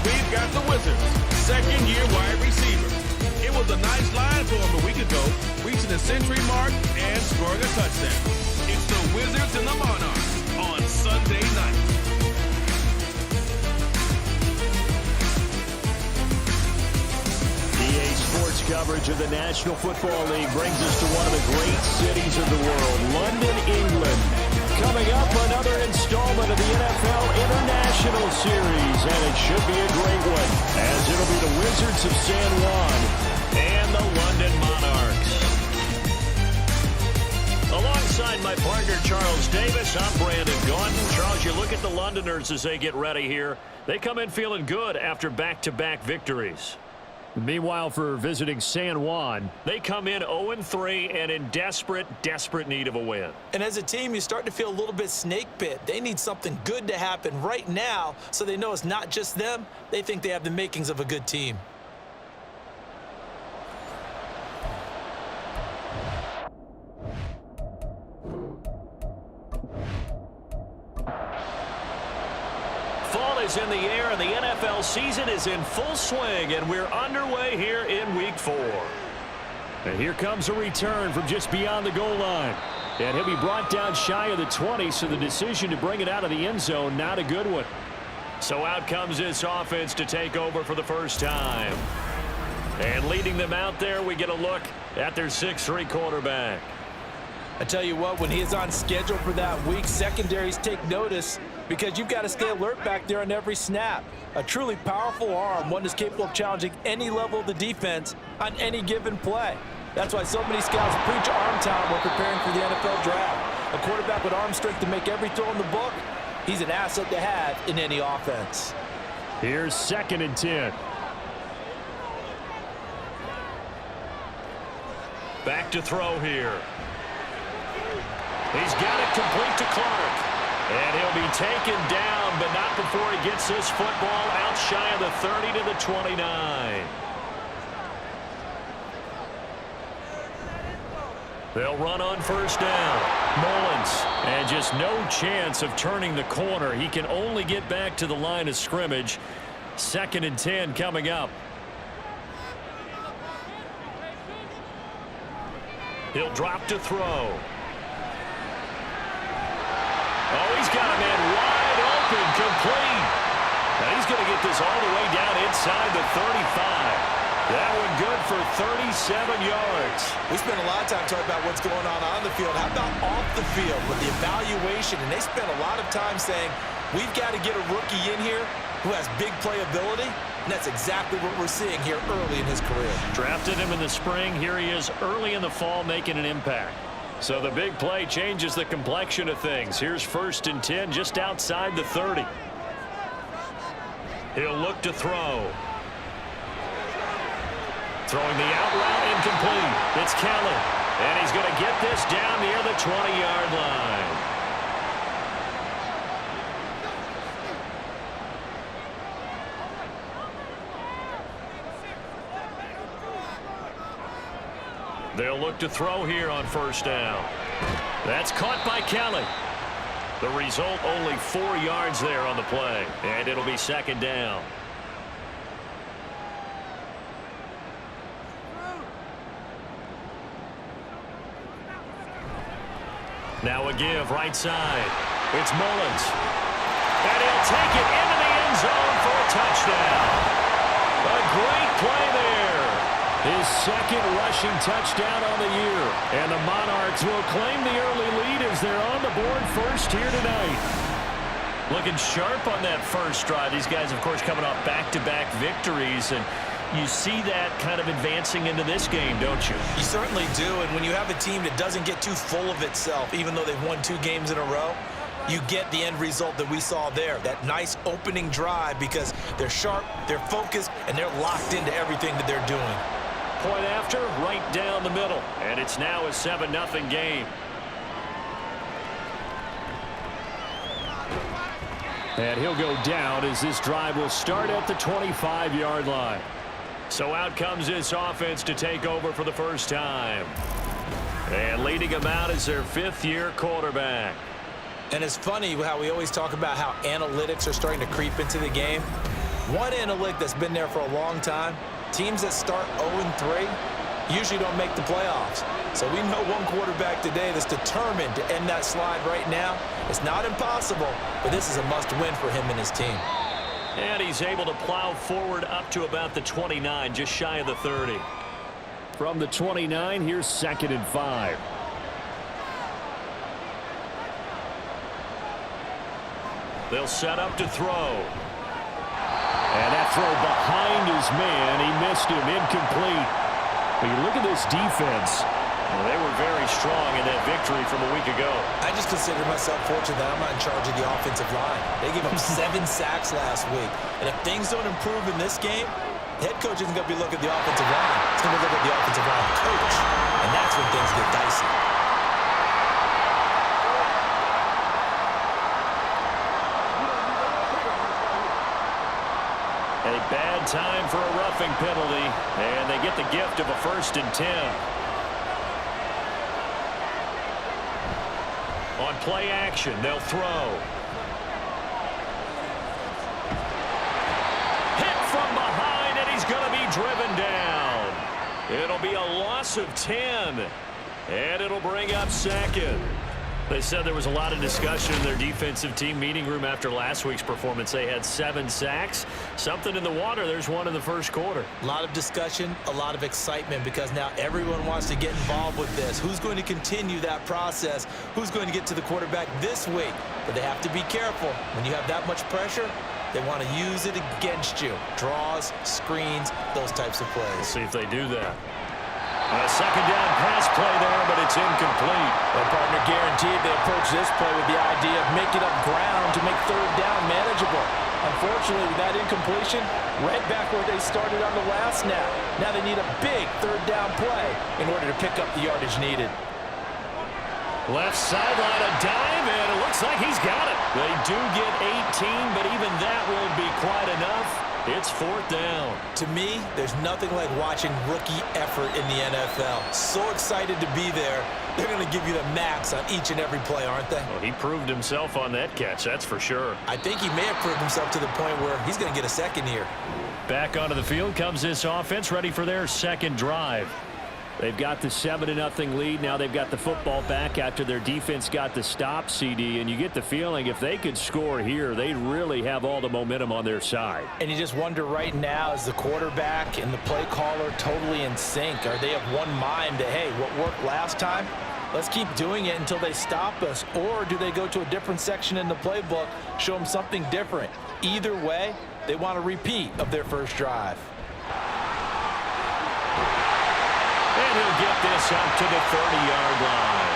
we've got the Wizards' second-year wide receiver. It was a nice line for him a week ago, reaching the century mark and scoring a touchdown. It's the Wizards and the Monarchs on Sunday night. EA Sports coverage of the National Football League brings us to one of the great cities of the world, London, England. Coming up, another installment of the NFL International Series, and it should be a great one, as it'll be the Wizards of San Juan and the London Monarchs. Alongside my partner, Charles Davis, I'm Brandon Gaudin. Charles, you look at the Londoners as they get ready here. They come in feeling good after back-to-back victories. Meanwhile, for visiting San Juan, they come in 0-3 and in desperate need of a win. And as a team, you start to feel a little bit snake bit. They need something good to happen right now so they know it's not just them. They think they have the makings of a good team. Fall is in the air, and the NFL season is in full swing, and we're underway here in Week 4. And here comes a return from just beyond the goal line. And he'll be brought down shy of the 20, so the decision to bring it out of the end zone, not a good one. So out comes this offense to take over for the first time. And leading them out there, we get a look at their 6'3" quarterback. I tell you what, when he is on schedule for that week, secondaries take notice because you've got to stay alert back there on every snap. A truly powerful arm, one that's capable of challenging any level of the defense on any given play. That's why so many scouts preach arm talent when preparing for the NFL draft. A quarterback with arm strength to make every throw in the book, he's an asset to have in any offense. Here's 2nd and 10. Back to throw here. He's got it complete to Clark. And he'll be taken down, but not before he gets this football out shy of the 30 to the 29. They'll run on first down. Mullins, and just no chance of turning the corner. He can only get back to the line of scrimmage. 2nd and 10 coming up. He'll drop to throw. Oh, he's got a man wide open, complete. Now he's going to get this all the way down inside the 35. That one good for 37 yards. We spent a lot of time talking about what's going on the field. How about off the field with the evaluation? And they spent a lot of time saying, we've got to get a rookie in here who has big playability. And that's exactly what we're seeing here early in his career. Drafted him in the spring. Here he is early in the fall making an impact. So the big play changes the complexion of things. Here's 1st and 10 just outside the 30. He'll look to throw. Throwing the out route incomplete. It's Kelly. And he's going to get this down near the 20-yard line. They'll look to throw here on first down. That's caught by Kelly. The result, only 4 yards there on the play. And it'll be 2nd down. Now a give right side. It's Mullins. And he'll take it into the end zone for a touchdown. A great play there. His 2nd rushing touchdown on the year. And the Monarchs will claim the early lead as they're on the board first here tonight. Looking sharp on that first drive. These guys, of course, coming off back-to-back victories. And you see that kind of advancing into this game, don't you? You certainly do. And when you have a team that doesn't get too full of itself, even though they've won 2 games in a row, you get the end result that we saw there. That nice opening drive because they're sharp, they're focused, and they're locked into everything that they're doing. Point after, right down the middle. And it's now a 7-0 game. And he'll go down as this drive will start at the 25-yard line. So out comes this offense to take over for the first time. And leading them out is their 5th-year quarterback. And it's funny how we always talk about how analytics are starting to creep into the game. One in a league that's been there for a long time, teams that start 0-3 usually don't make the playoffs. So we know one quarterback today that's determined to end that slide right now. It's not impossible, but this is a must-win for him and his team. And he's able to plow forward up to about the 29, just shy of the 30. From the 29, here's 2nd and 5. They'll set up to throw. And that throw behind his man. He missed him, incomplete. But you look at this defense. Well, they were very strong in that victory from a week ago. I just consider myself fortunate that I'm not in charge of the offensive line. They gave up 7 sacks last week. And if things don't improve in this game, the head coach isn't going to be looking at the offensive line. He's going to look at the offensive line coach. And that's when things get dicey. A bad time for a roughing penalty, and they get the gift of a 1st and 10. On play action, they'll throw. Hit from behind, and he's going to be driven down. It'll be a loss of 10, and it'll bring up 2nd. They said there was a lot of discussion in their defensive team meeting room after last week's performance. They had 7 sacks. Something in the water. There's one in the first quarter. A lot of discussion, a lot of excitement, because now everyone wants to get involved with this. Who's going to continue that process? Who's going to get to the quarterback this week? But they have to be careful. When you have that much pressure, they want to use it against you. Draws, screens, those types of plays. Let's see if they do that. A 2nd down pass play there, but it's incomplete. Their partner guaranteed they approach this play with the idea of making up ground to make 3rd down manageable. Unfortunately, with that incompletion, right back where they started on the last snap. Now they need a big 3rd down play in order to pick up the yardage needed. Left sideline, a dive, and it looks like he's got it. They do get 18, but even that won't be quite enough. It's 4th down. To me, there's nothing like watching rookie effort in the NFL. So excited to be there. They're going to give you the max on each and every play, aren't they? Well, he proved himself on that catch, that's for sure. I think he may have proved himself to the point where he's going to get a 2nd here. Back onto the field comes this offense, ready for their 2nd drive. They've got the 7-0 lead. Now they've got the football back after their defense got the stop, CD. And you get the feeling if they could score here, they really have all the momentum on their side. And you just wonder right now, is the quarterback and the play caller totally in sync? Are they of one mind that, hey, what worked last time? Let's keep doing it until they stop us. Or do they go to a different section in the playbook, show them something different? Either way, they want a repeat of their first drive. And he'll get this up to the 30-yard line.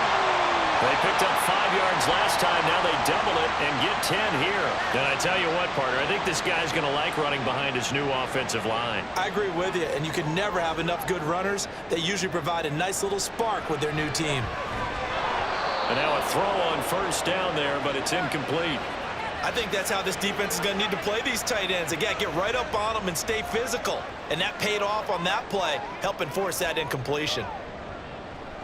They picked up 5 yards last time. Now they double it and get 10 here. And I tell you what, partner, I think this guy's going to like running behind his new offensive line. I agree with you, and you can never have enough good runners. They usually provide a nice little spark with their new team. And now a throw on 1st down there, but it's incomplete. I think that's how this defense is going to need to play these tight ends. Again, get right up on them and stay physical. And that paid off on that play, helping force that incompletion.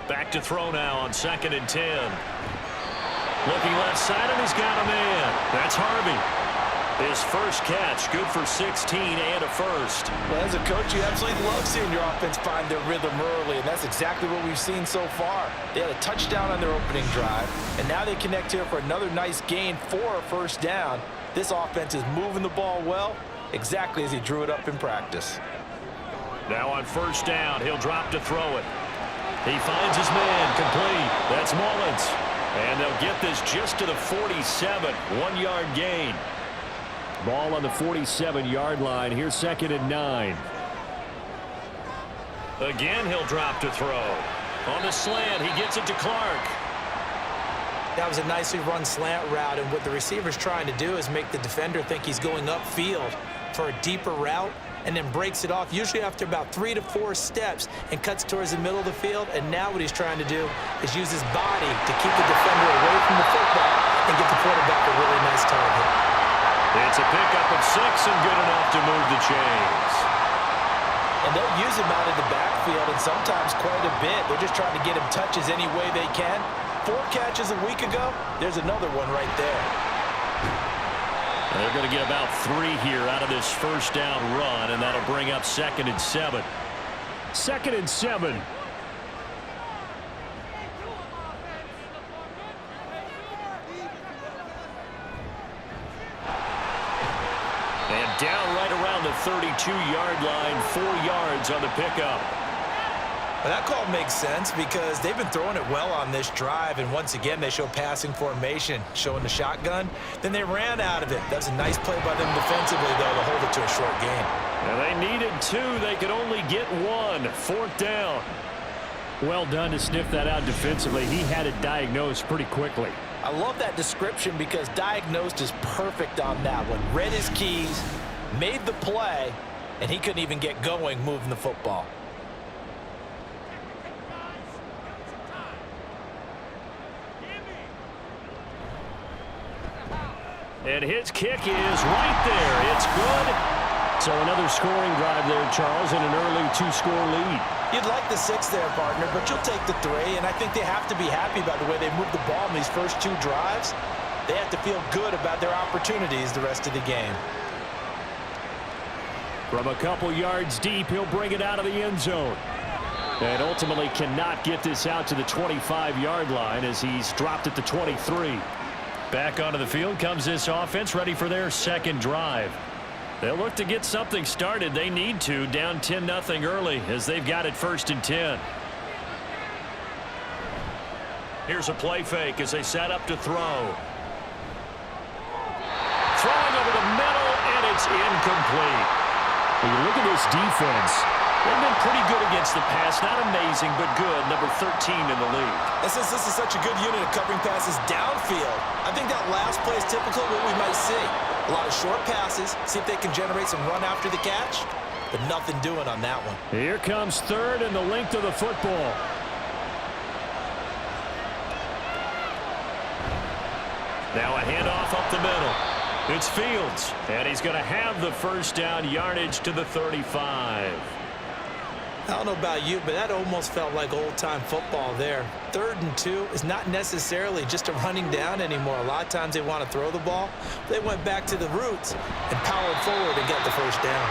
Back to throw now on 2nd and 10. Looking left side, and he's got a man. That's Harvey. His first catch, good for 16 and a first. Well, as a coach, you absolutely love seeing your offense find their rhythm early, and that's exactly what we've seen so far. They had a touchdown on their opening drive, and now they connect here for another nice gain for a 1st down. This offense is moving the ball well, exactly as he drew it up in practice. Now on 1st down, he'll drop to throw it. He finds his man, complete. That's Mullins. And they'll get this just to the 47, 1-yard gain. Ball on the 47-yard line. Here's 2nd and 9. Again, he'll drop to throw. On the slant, he gets it to Clark. That was a nicely run slant route, and what the receiver's trying to do is make the defender think he's going upfield for a deeper route, and then breaks it off, usually after about 3 to 4 steps, and cuts towards the middle of the field. And now what he's trying to do is use his body to keep the defender away from the football and get the quarterback a really nice target. It's a pickup of 6 and good enough to move the chains. And they'll use him out in the backfield, and sometimes quite a bit. They're just trying to get him touches any way they can. 4 catches a week ago, there's another one right there. And they're going to get about 3 here out of this first down run, and that'll bring up 2nd and 7. 2nd and 7. And down right around the 32-yard line, 4 yards on the pickup. Well, that call makes sense because they've been throwing it well on this drive, and once again they show passing formation, showing the shotgun. Then they ran out of it. That was a nice play by them defensively, though, to hold it to a short game. And they needed 2. They could only get 1. 4th down. Well done to sniff that out defensively. He had it diagnosed pretty quickly. I love that description because diagnosed is perfect on that one. Read his keys, made the play, and he couldn't even get going moving the football. And his kick is right there. It's good. So another scoring drive there, Charles, and an early 2-score lead. You'd like the 6 there, partner, but you'll take the 3, and I think they have to be happy about the way they moved the ball in these first 2 drives. They have to feel good about their opportunities the rest of the game. From a couple yards deep, he'll bring it out of the end zone. And ultimately cannot get this out to the 25-yard line as he's dropped at the 23. Back onto the field comes this offense, ready for their 2nd drive. They'll look to get something started. They need to, down 10-0 early as they've got it 1st and 10. Here's a play fake as they set up to throw. Throwing over the middle, and it's incomplete. When you look at this defense, they've been pretty good against the pass. Not amazing, but good. Number 13 in the league. And since this is such a good unit of covering passes downfield, I think that last play is typical of what we might see. A lot of short passes, see if they can generate some run after the catch, but nothing doing on that one. here comes 3rd and the length of the football. Now a handoff up the middle. It's Fields, and he's going to have the first down yardage to the 35. I don't know about you, but that almost felt like old-time football there. 3rd and 2 is not necessarily just a running down anymore. A lot of times they want to throw the ball. They went back to the roots and powered forward and get the first down.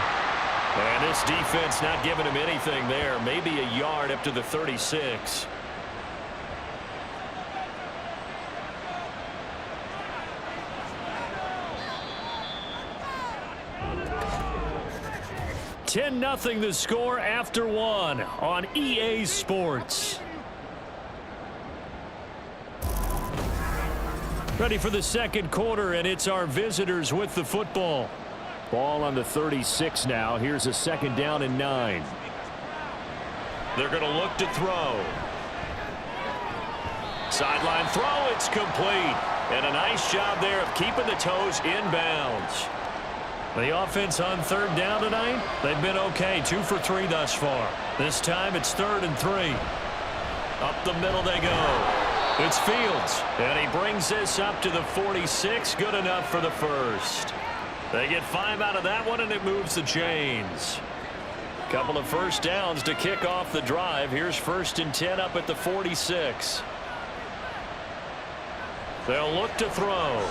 And this defense not giving him anything there. Maybe a yard up to the 36. $10-0 the score after 1 on EA Sports. Ready for the 2nd quarter, and it's our visitors with the football. Ball on the 36 now. Here's a 2nd down and 9. They're going to look to throw. Sideline throw, it's complete. And a nice job there of keeping the toes inbounds. The offense on 3rd down tonight, they've been okay. 2 for 3 thus far. This time it's 3rd and 3. Up the middle they go. It's Fields, and he brings this up to the 46. Good enough for the first. They get 5 out of that one, and it moves the chains. Couple of first downs to kick off the drive. Here's 1st and 10 up at the 46. They'll look to throw.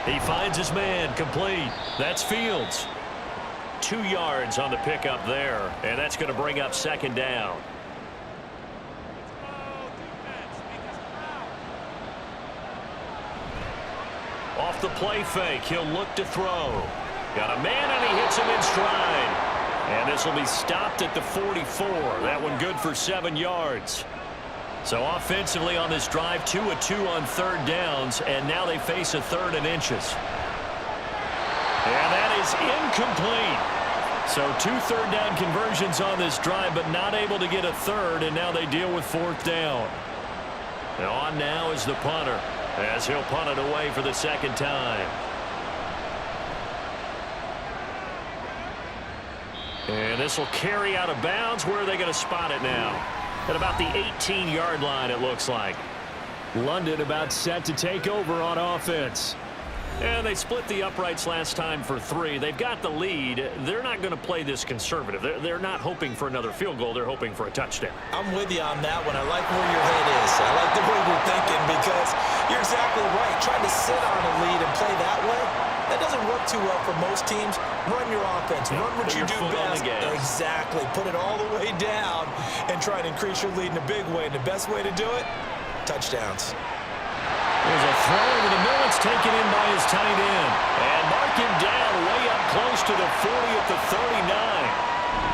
He finds his man, complete. That's Fields. 2 yards on the pickup there, and that's going to bring up 2nd down. Off the play fake, he'll look to throw. Got a man, and he hits him in stride. And this will be stopped at the 44. That one good for 7 yards. So offensively on this drive, 2 of 2 on 3rd downs, and now they face a 3rd and inches. And that is incomplete. So 2 3rd down conversions on this drive, but not able to get a 3rd, and now they deal with 4th down. And on now is the punter, as he'll punt it away for the 2nd time. And this will carry out of bounds. Where are they going to spot it now? At about the 18-yard line, it looks like. London about set to take over on offense. And they split the uprights last time for 3. They've got the lead. They're not going to play this conservative. They're not hoping for another field goal. They're hoping for a touchdown. I'm with you on that one. I like where your head is. I like the way you're thinking because you're exactly right. Trying to sit on a lead and play work too well for most teams. Run your offense. Run what you do best. Exactly. Put it all the way down and try and increase your lead in a big way. And the best way to do it, touchdowns. There's a throw over the middle. It's taken in by his tight end. And mark him down way up close to the 40 at the 39.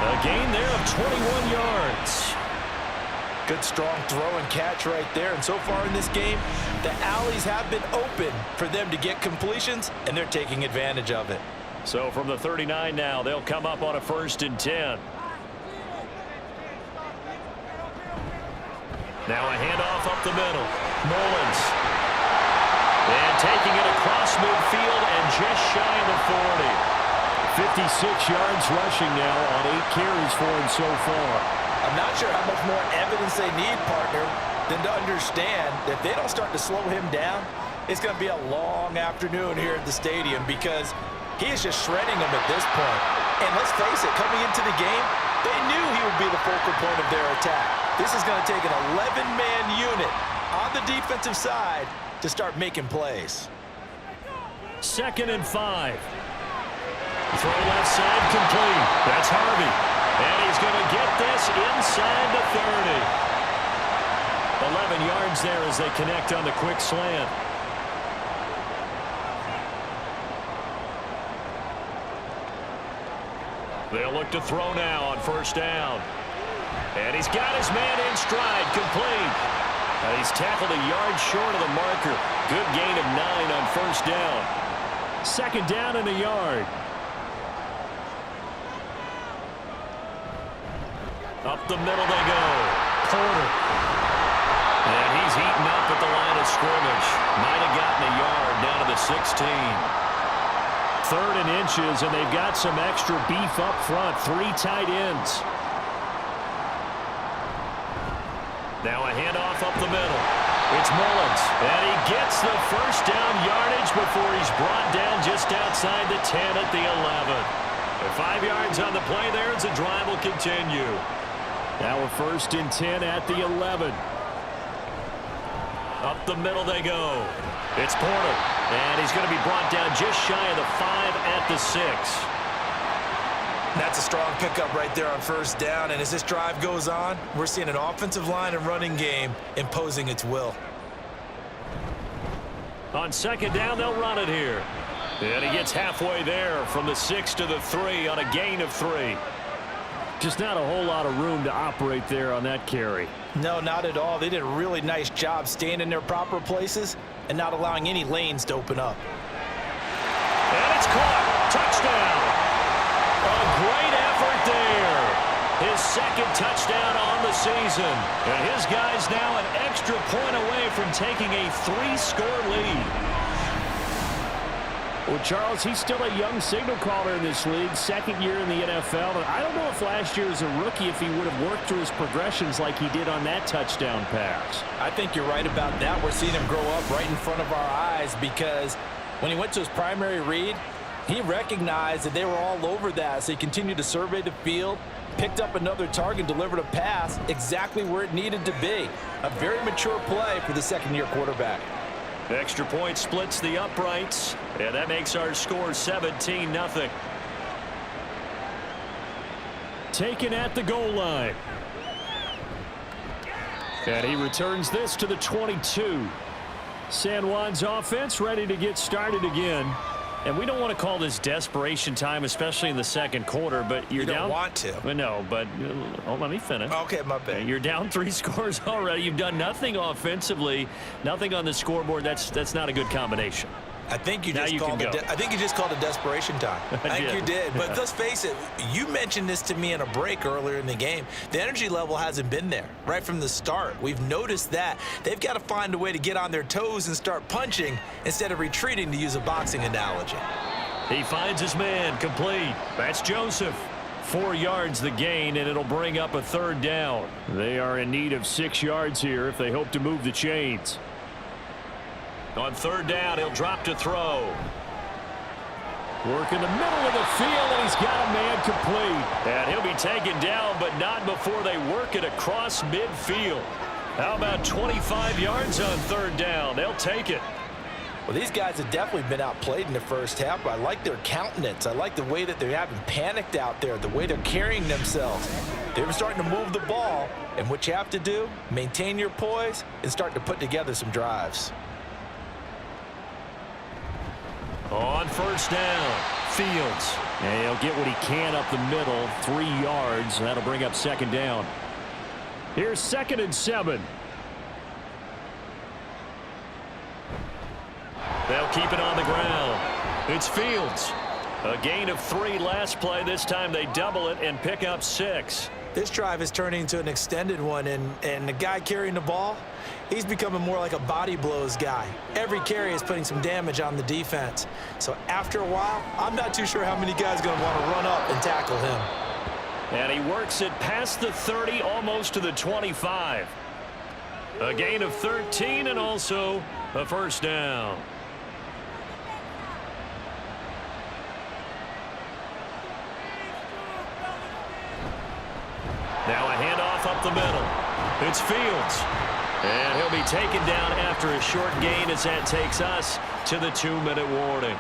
A gain there of 21 yards. Good, strong throw and catch right there. And so far in this game, the alleys have been open for them to get completions, and they're taking advantage of it. So from the 39 now, they'll come up on a 1st and 10. Now a handoff up the middle. Mullins. And taking it across midfield and just shy of the 40. 56 yards rushing now on 8 carries for him so far. I'm not sure how much more evidence they need, partner, than to understand that if they don't start to slow him down, it's going to be a long afternoon here at the stadium because he is just shredding them at this point. And let's face it, coming into the game, they knew he would be the focal point of their attack. This is going to take an 11-man unit on the defensive side to start making plays. 2nd and 5. Throw left side complete. That's Harvey. And he's going to get this inside the 30. 11 yards there as they connect on the quick slant. They'll look to throw now on 1st down. And he's got his man in stride, complete. He's tackled a yard short of the marker. Good gain of 9 on 1st down. 2nd down and a yard. Up the middle they go. Porter. And he's eaten up at the line of scrimmage. Might have gotten a yard down to the 16. 3rd and inches, and they've got some extra beef up front. 3 tight ends. Now a handoff up the middle. It's Mullins. And he gets the 1st down yardage before he's brought down just outside the 10 at the 11. 5 yards on the play there as the drive will continue. Now a 1st and 10 at the 11. Up the middle they go. It's Porter. And he's going to be brought down just shy of the 5 at the 6. That's a strong pickup right there on 1st down. And as this drive goes on, we're seeing an offensive line and running game imposing its will. On 2nd down, they'll run it here. And he gets halfway there from the 6 to the 3 on a gain of 3. Just not a whole lot of room to operate there on that carry. No, not at all. They did a really nice job staying in their proper places and not allowing any lanes to open up. And it's caught. Touchdown. A great effort there. His 2nd touchdown on the season. And his guy's now an extra point away from taking a 3-score lead. Well, Charles, he's still a young signal caller in this league, 2nd year in the NFL. And I don't know if last year as a rookie if he would have worked through his progressions like he did on that touchdown pass. I think you're right about that. We're seeing him grow up right in front of our eyes because when he went to his primary read, he recognized that they were all over that. So he continued to survey the field, picked up another target, delivered a pass exactly where it needed to be. A very mature play for the 2nd-year quarterback. Extra point splits the uprights, and that makes our score 17-0. Taken at the goal line. And he returns this to the 22. San Juan's offense ready to get started again. And we don't want to call this desperation time, especially in the 2nd quarter, but you're down. You don't want to. No, but let me finish. Okay, my bad. You're down 3 scores already. You've done nothing offensively, nothing on the scoreboard. That's not a good combination. I think you just called it desperation time. I think you did. But let's face it, you mentioned this to me in a break earlier in the game. The energy level hasn't been there right from the start. We've noticed that. They've got to find a way to get on their toes and start punching instead of retreating, to use a boxing analogy. He finds his man, complete. That's Joseph. 4 yards the gain, and it'll bring up a 3rd down. They are in need of 6 yards here if they hope to move the chains. On 3rd down, he'll drop to throw. Work in the middle of the field, and he's got a man complete. And he'll be taken down, but not before they work it across midfield. How about 25 yards on 3rd down? They'll take it. Well, these guys have definitely been outplayed in the first half, but I like their countenance. I like the way that they haven't panicked out there, the way they're carrying themselves. They're starting to move the ball, and what you have to do, maintain your poise and start to put together some drives. On first down, Fields. And he'll get what he can up the middle, 3 yards. That'll bring up second down. Here's 2nd and 7. They'll keep it on the ground. It's Fields. A gain of 3 last play. This time they double it and pick up 6. This drive is turning into an extended one, and the guy carrying the ball, he's becoming more like a body blows guy. Every carry is putting some damage on the defense. So after a while, I'm not too sure how many guys are going to want to run up and tackle him. And he works it past the 30, almost to the 25. A gain of 13 and also a first down. Now a handoff up the middle. It's Fields. And he'll be taken down after a short gain as that takes us to the 2-minute warning.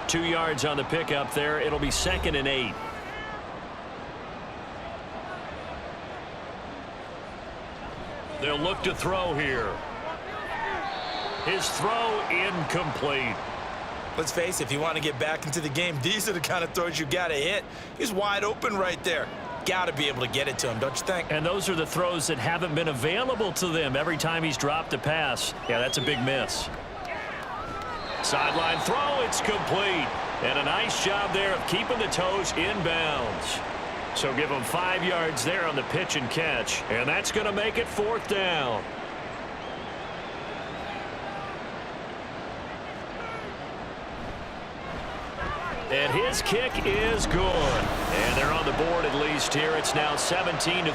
2 yards on the pickup there. It'll be 2nd and 8. They'll look to throw here. His throw incomplete. Let's face it, if you want to get back into the game, these are the kind of throws you got to hit. He's wide open right there. Got to be able to get it to him, don't you think? And those are the throws that haven't been available to them every time he's dropped a pass. Yeah, that's a big miss. Sideline throw, it's complete. And a nice job there of keeping the toes inbounds. So give him 5 yards there on the pitch and catch. And that's going to make it 4th down. And his kick is good. And they're on the board at least here. It's now 17-3.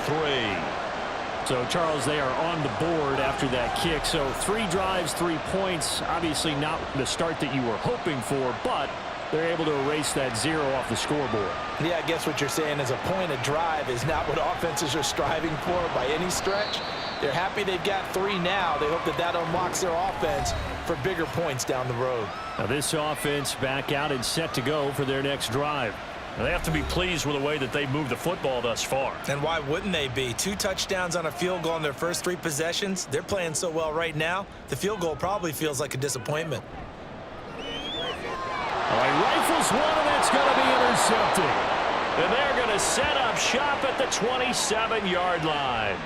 So, Charles, they are on the board after that kick. So 3 drives, 3 points. Obviously not the start that you were hoping for, but they're able to erase that 0 off the scoreboard. Yeah, I guess what you're saying is a point of drive is not what offenses are striving for by any stretch. They're happy they've got 3 now. They hope that that unlocks their offense for bigger points down the road. Now this offense back out and set to go for their next drive. Now they have to be pleased with the way that they've moved the football thus far. And why wouldn't they be? 2 touchdowns on a field goal in their first 3 possessions. They're playing so well right now, the field goal probably feels like a disappointment. All right, rifles one, and that's going to be intercepted. And they're going to set up shop at the 27-yard line.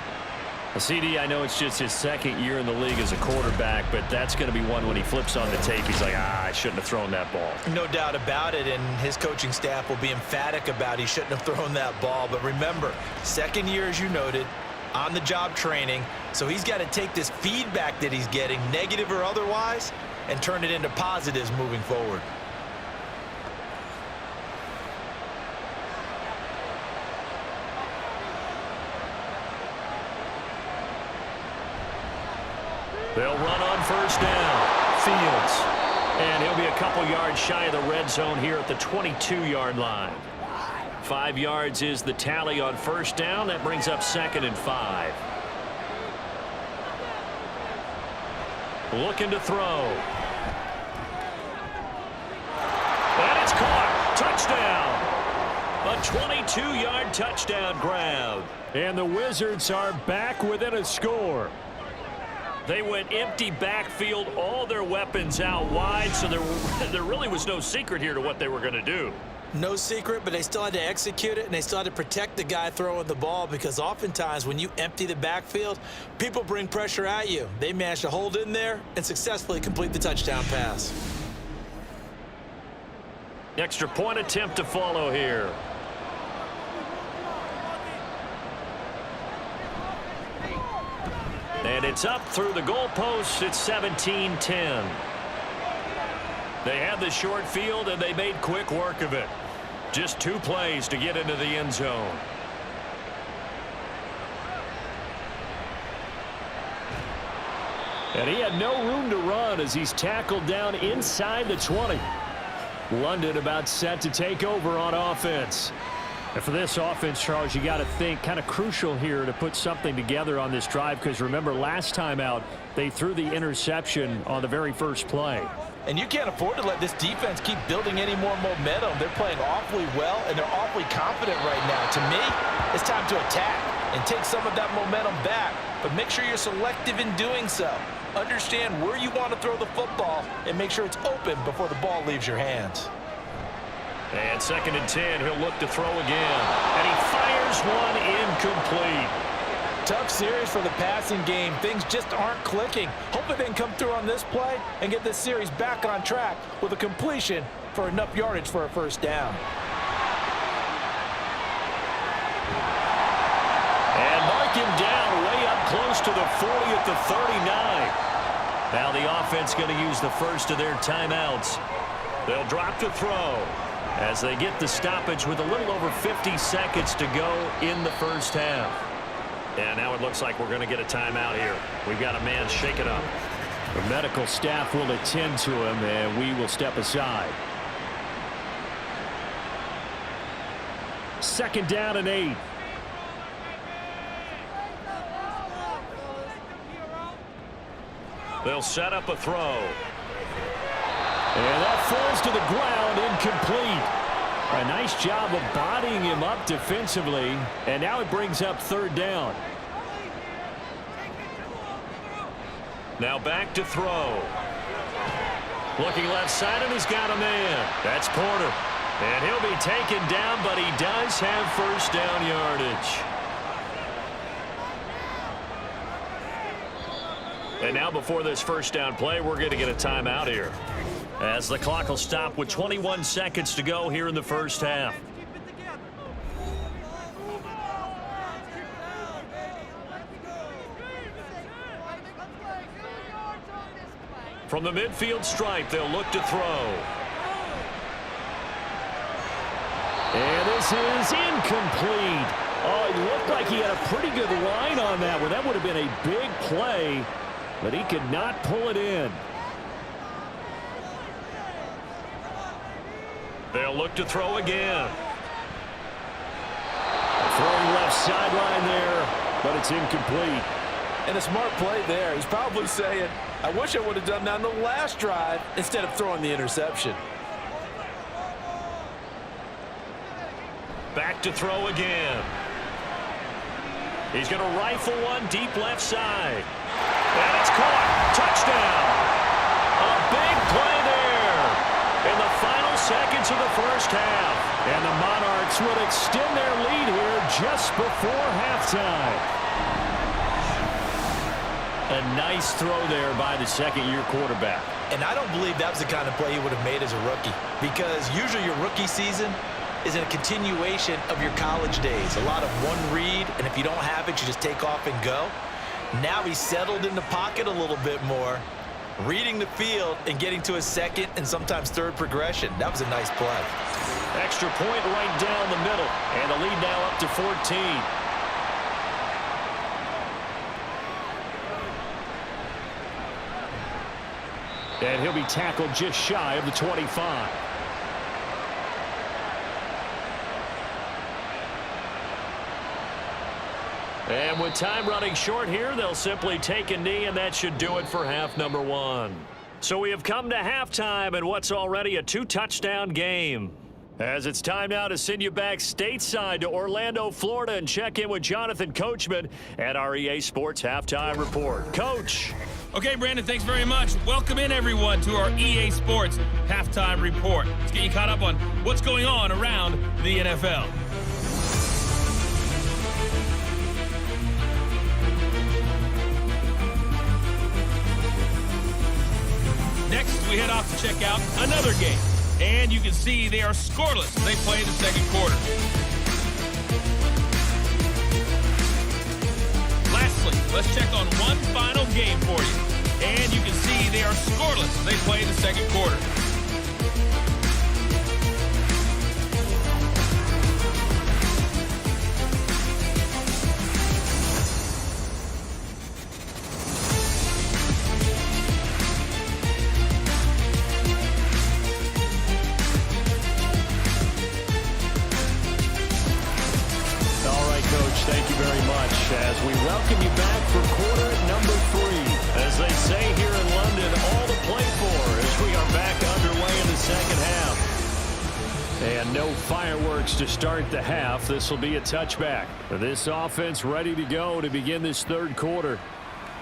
CD, I know it's just his 2nd year in the league as a quarterback, but that's going to be one when he flips on the tape. He's like, I shouldn't have thrown that ball. No doubt about it, and his coaching staff will be emphatic about he shouldn't have thrown that ball. But remember, 2nd year, as you noted, on-the-job training, so he's got to take this feedback that he's getting, negative or otherwise, and turn it into positives moving forward. They'll run on first down. Fields. And he'll be a couple yards shy of the red zone here at the 22-yard line. 5 yards is the tally on first down. That brings up 2nd and 5. Looking to throw. And it's caught. Touchdown. A 22-yard touchdown grab. And the Wizards are back within a score. They went empty backfield, all their weapons out wide, so there really was no secret here to what they were going to do. No secret, but they still had to execute it, and they still had to protect the guy throwing the ball, because oftentimes when you empty the backfield, people bring pressure at you. They managed to hold in there and successfully complete the touchdown pass. Extra point attempt to follow here. And it's up through the goalposts. It's 17-10. They had the short field, and they made quick work of it. Just 2 plays to get into the end zone. And he had no room to run as he's tackled down inside the 20. London about set to take over on offense. And for this offense, Charles, you got to think kind of crucial here to put something together on this drive, because remember last time out they threw the interception on the very first play. And you can't afford to let this defense keep building any more momentum. They're playing awfully well, and they're awfully confident right now. To me, it's time to attack and take some of that momentum back, but make sure you're selective in doing so. Understand where you want to throw the football and make sure it's open before the ball leaves your hands. And 2nd and 10, he'll look to throw again. And he fires one incomplete. Tough series for the passing game. Things just aren't clicking. Hopefully they can come through on this play and get this series back on track with a completion for enough yardage for a first down. And mark him down way up close to the 40 at the 39. Now the offense going to use the first of their timeouts. They'll drop to throw as they get the stoppage with a little over 50 seconds to go in the first half. And now it looks like we're going to get a timeout here. We've got a man shaken up. The medical staff will attend to him, and we will step aside. 2nd down and 8. They'll set up a throw. And that falls to the ground, incomplete. A nice job of bodying him up defensively, and now it brings up 3rd down. Now back to throw. Looking left side, and he's got a man. That's Porter. And he'll be taken down, but he does have first down yardage. And now before this first down play, we're going to get a timeout here, as the clock will stop with 21 seconds to go here in the first half. From the midfield stripe, they'll look to throw. And this is incomplete. Oh, it looked like he had a pretty good line on that one. That would have been a big play, but he could not pull it in. They'll look to throw again. Throwing left sideline there, but it's incomplete. And a smart play there. He's probably saying, I wish I would have done that on the last drive instead of throwing the interception. Back to throw again. He's going to rifle one deep left side. And it's caught. Touchdown. A big play there in the final seconds of the first half. And the Monarchs will extend their lead here just before halftime. A nice throw there by the second-year quarterback. And I don't believe that was the kind of play he would have made as a rookie, because usually your rookie season is a continuation of your college days. A lot of one read, and if you don't have it, you just take off and go. Now he's settled in the pocket a little bit more, reading the field and getting to his second and sometimes third progression. That was a nice play. Extra point right down the middle, and the lead now up to 14. And he'll be tackled just shy of the 25. And with time running short here, they'll simply take a knee, and that should do it for half number one. So we have come to halftime in what's already a 2-touchdown game. As it's time now to send you back stateside to Orlando, Florida, and check in with Jonathan Coachman at our EA Sports Halftime Report. Coach. Okay, Brandon, thanks very much. Welcome in, everyone, to our EA Sports Halftime Report. Let's get you caught up on what's going on around the NFL. Next, we head off to check out another game. And you can see they are scoreless as they play the second quarter. Lastly, let's check on one final game for you. And you can see they are scoreless as they play the second quarter. fireworks to start the half. This will be a touchback. This offense ready to go to begin this third quarter.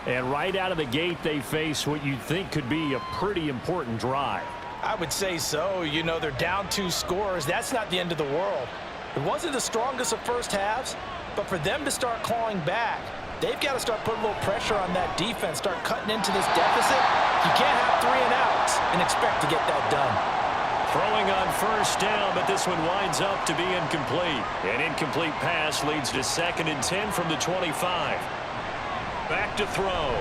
And right out of the gate, they face what you'd think could be a pretty important drive. I would say so. You know, they're down 2 scores. That's not the end of the world. It wasn't the strongest of first halves, but for them to start clawing back, they've got to start putting a little pressure on that defense, start cutting into this deficit. You can't have 3 and outs and expect to get that done. Throwing on first down, but this one winds up to be incomplete. An incomplete pass leads to 2nd and 10 from the 25. Back to throw.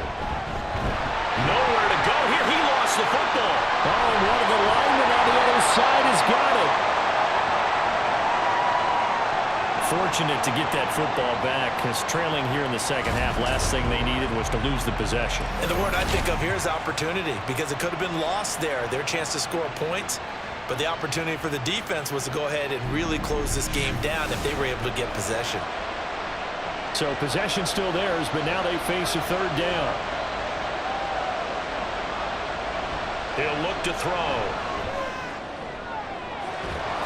Nowhere to go here. He lost the football. Oh, and one of the linemen on the other side has got it. Fortunate to get that football back, because trailing here in the second half, last thing they needed was to lose the possession. And the word I think of here is opportunity, because it could have been lost there, their chance to score points. But the opportunity for the defense was to go ahead and really close this game down if they were able to get possession. So possession still theirs, but now they face a third down. He'll look to throw.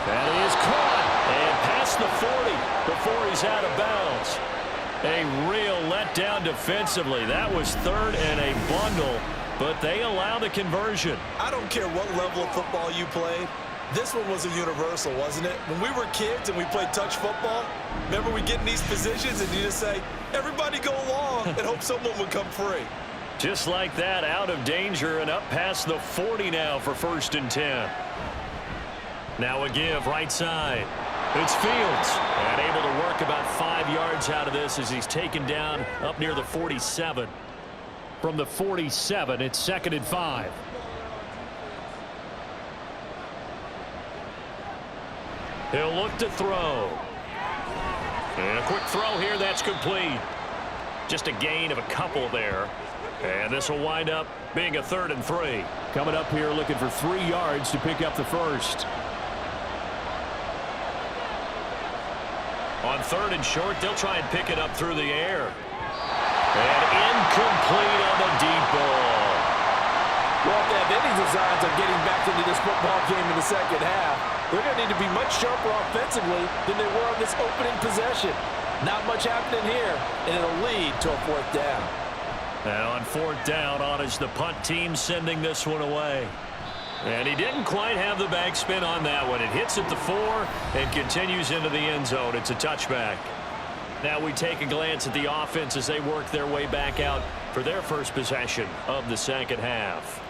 That is caught. And past the 40 before he's out of bounds. A real letdown defensively. That was 3rd and a bundle, but they allow the conversion. I don't care what level of football you played. This one was a universal, wasn't it? When we were kids and we played touch football, remember we get in these positions and you just say, everybody go along, and hope someone would come free. Just like that, out of danger and up past the 40 now for 1st and 10. Now a give right side. It's Fields, and able to work about 5 yards out of this as he's taken down up near the 47. From the 47, it's 2nd and 5. He'll look to throw. And a quick throw here, that's complete. Just a gain of a couple there. And this will wind up being a 3rd and 3. Coming up here looking for 3 yards to pick up the first. On 3rd and short, they'll try and pick it up through the air. And incomplete on the deep ball. Well, if they have any designs on getting back into this football game in the second half, they're going to need to be much sharper offensively than they were on this opening possession. Not much happening here, and it'll lead to a 4th down. And on 4th down, on is the punt team sending this one away. And he didn't quite have the backspin on that one. It hits at the 4 and continues into the end zone. It's a touchback. Now we take a glance at the offense as they work their way back out for their first possession of the second half.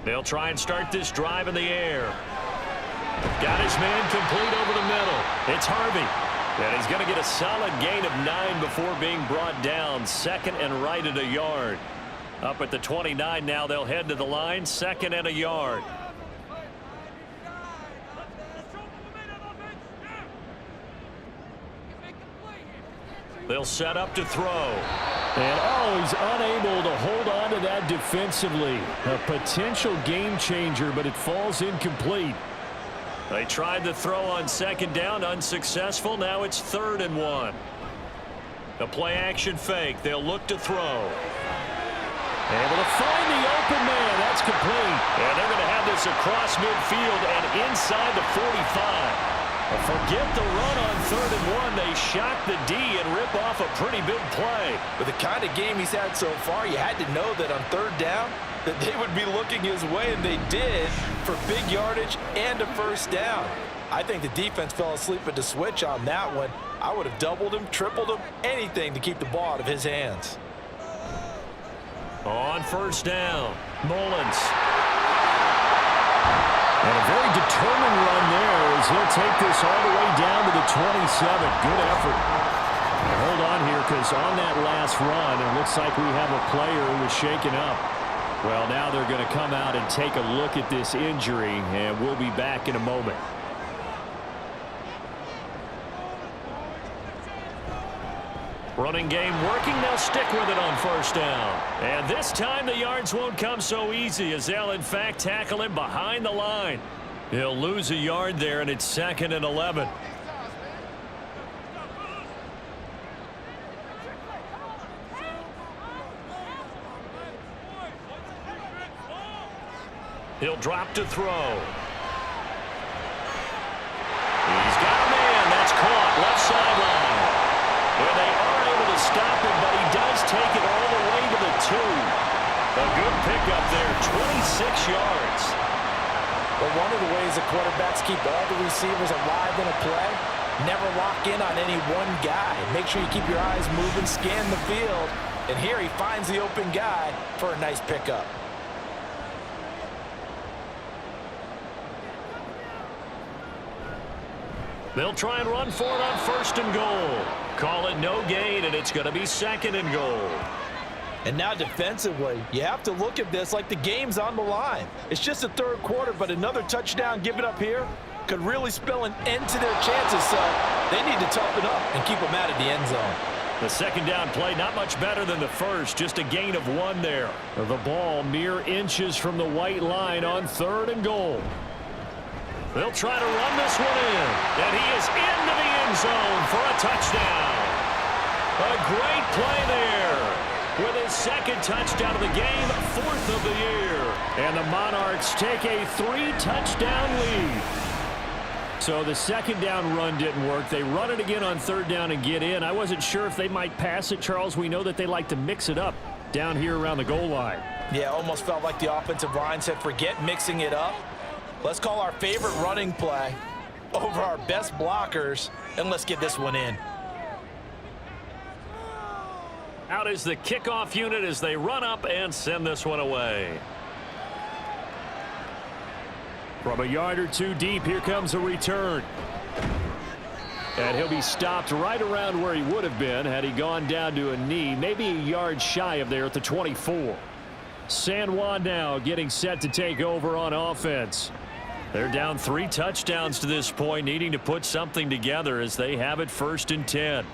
They'll try and start this drive in the air. Got his man complete over the middle. It's Harvey. And he's going to get a solid gain of 9 before being brought down. 2nd and right at a yard. Up at the 29 now, they'll head to the line. 2nd and a yard. They'll set up to throw. And, oh, he's unable to hold on to that defensively. A potential game changer, but it falls incomplete. They tried to throw on 2nd down, unsuccessful. Now it's 3rd and 1. A play-action fake. They'll look to throw. Able to find the open man. That's complete. And they're going to have this across midfield and inside the 45. Forget the run on 3rd and 1. They shock the D and rip off a pretty big play. With the kind of game he's had so far, you had to know that on 3rd down, that they would be looking his way, and they did, for big yardage and a 1st down. I think the defense fell asleep at the switch on that one. I would have doubled him, tripled him, anything to keep the ball out of his hands. On 1st down, Mullins. And a very determined run there as he'll take this all the way down to the 27. Good effort. And hold on here, because on that last run, it looks like we have a player who was shaken up. Well, now they're going to come out and take a look at this injury, and we'll be back in a moment. Running game working. They'll stick with it on 1st down. And this time the yards won't come so easy, as they'll in fact tackle him behind the line. He'll lose a yard there, and it's 2nd and 11. He'll drop to throw. He's got a man. That's caught. Left sideline. And they are able to stop him, but he does take it all the way to the 2. A good pickup there, 26 yards. But one of the ways the quarterbacks keep all the receivers alive in a play, never lock in on any one guy. Make sure you keep your eyes moving, scan the field. And here he finds the open guy for a nice pickup. They'll try and run for it on 1st and goal. Call it no gain, and it's going to be 2nd and goal. And now defensively, you have to look at this like the game's on the line. It's just the 3rd quarter, but another touchdown given up here could really spell an end to their chances, so they need to toughen up and keep them out of the end zone. The 2nd down play, not much better than the 1st, just a gain of 1 there. The ball mere inches from the white line on 3rd and goal. They'll try to run this one in, and he is into the end zone for a touchdown. A great play there. With his 2nd touchdown of the game, 4th of the year. And the Monarchs take a 3-touchdown lead. So the 2nd down run didn't work. They run it again on 3rd down and get in. I wasn't sure if they might pass it, Charles. We know that they like to mix it up down here around the goal line. Yeah, almost felt like the offensive line said, forget mixing it up. Let's call our favorite running play over our best blockers, and let's get this one in. Out is the kickoff unit as they run up and send this one away. From a yard or 2 deep, here comes a return. And he'll be stopped right around where he would have been had he gone down to a knee, maybe a yard shy of there at the 24. San Juan now getting set to take over on offense. They're down 3 touchdowns to this point, needing to put something together as they have it 1st and 10.